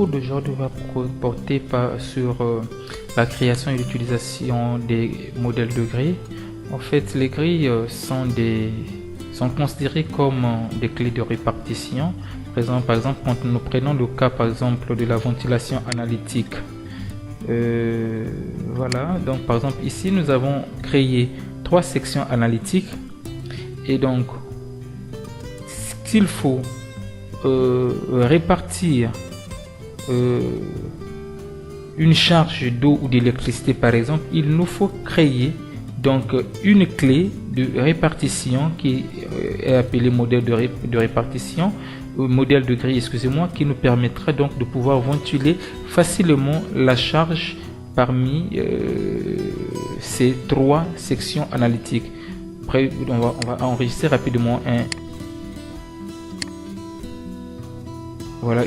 cours d'aujourd'hui va porter sur la création et l'utilisation des modèles de grilles. En fait, les grilles sont considérées comme des clés de répartition. Par exemple, quand nous prenons le cas par exemple de la ventilation analytique, voilà, donc par exemple ici nous avons créé 3 sections analytiques et donc s'il faut répartir une charge d'eau ou d'électricité par exemple, il nous faut créer donc une clé de répartition qui est appelée modèle de répartition, modèle de grille, excusez-moi, qui nous permettra donc de pouvoir ventiler facilement la charge parmi ces 3 sections analytiques. Après, on va enregistrer rapidement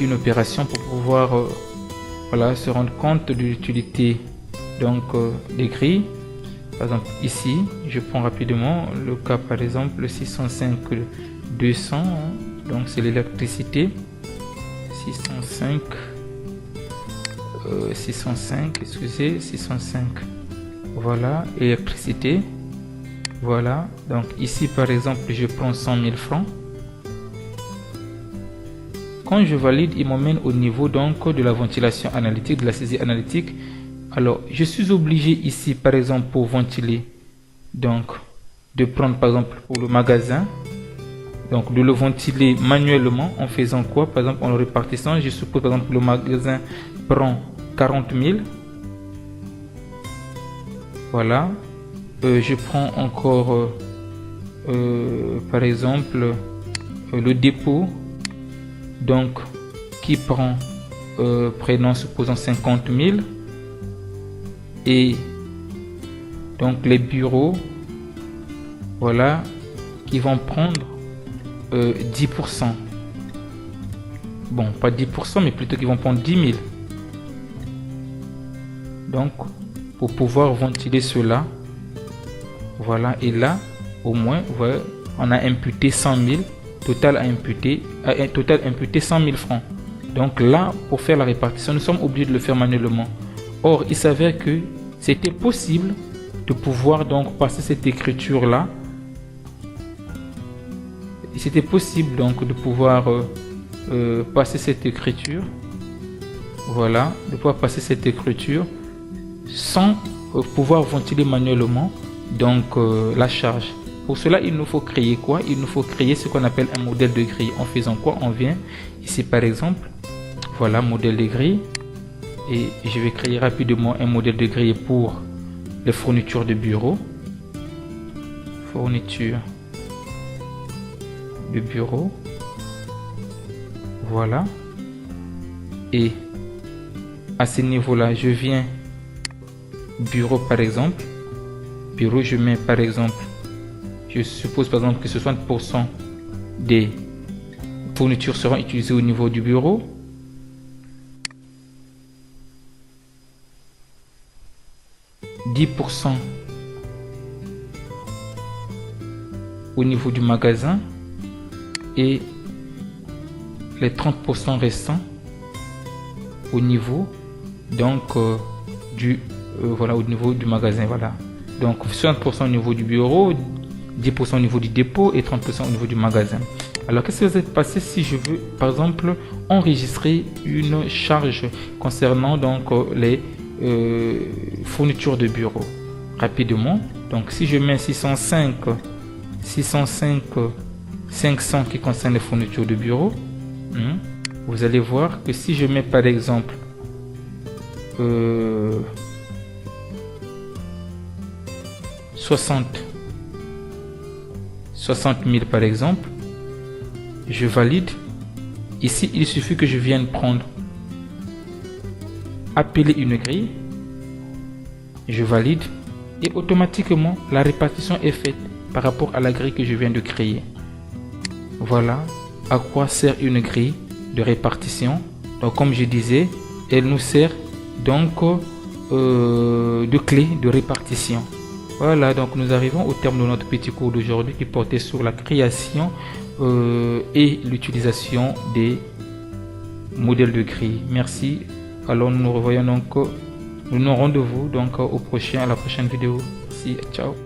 une opération pour pouvoir se rendre compte de l'utilité donc des grilles. Par exemple ici je prends rapidement le cas par exemple 605 200, donc c'est l'électricité. 605 voilà, électricité. Voilà, donc ici par exemple je prends 100 000 francs. Quand je valide, il m'emmène au niveau donc de la ventilation analytique, de la saisie analytique. Alors je suis obligé ici par exemple pour ventiler, donc de prendre par exemple pour le magasin, donc de le ventiler manuellement en faisant quoi? Par exemple en le répartissant, je suppose par exemple le magasin prend 40 000. Voilà, je prends encore par exemple le dépôt, donc qui prend prenons supposons 50 000. Et donc les bureaux, voilà, qui vont prendre 10%. Bon, pas 10%, mais plutôt qu'ils vont prendre 10 000. Donc, pour pouvoir ventiler cela, voilà, et là, au moins, voilà, on a imputé 100 000, total imputé 100 000 francs. Donc là, pour faire la répartition, nous sommes obligés de le faire manuellement. Or, il s'avère que c'était possible de pouvoir donc passer cette écriture là. C'était possible donc de pouvoir passer cette écriture. Voilà, de pouvoir passer cette écriture sans pouvoir ventiler manuellement donc la charge. Pour cela, il nous faut créer quoi? Il nous faut créer ce qu'on appelle un modèle de grille. En faisant quoi? On vient ici par exemple, voilà, modèle de grille. Et je vais créer rapidement un modèle de grille pour les fournitures de bureau. Fourniture de bureau. Voilà. Et à ce niveau-là, je viens bureau par exemple. Bureau, je mets par exemple, je suppose par exemple que 60% des fournitures seront utilisées au niveau du bureau. 10% au niveau du magasin et les 30% restants au niveau donc voilà, au niveau du magasin. Voilà, donc 60% au niveau du bureau, 10% au niveau du dépôt et 30% au niveau du magasin. Alors qu'est-ce qui va se passer si je veux par exemple enregistrer une charge concernant donc les fournitures de bureau rapidement? Donc si je mets 605 500 qui concerne les fournitures de bureau, vous allez voir que si je mets par exemple 60 000 par exemple, je valide. Ici il suffit que je vienne prendre, appeler une grille, je valide et automatiquement la répartition est faite par rapport à la grille que je viens de créer. Voilà à quoi sert une grille de répartition. Donc comme je disais, elle nous sert donc de clé de répartition. Voilà, donc nous arrivons au terme de notre petit cours d'aujourd'hui qui portait sur la création et l'utilisation des modèle de grille. Merci. Alors nous nous revoyons donc, nous nous rendez-vous donc à la prochaine vidéo. Merci, ciao.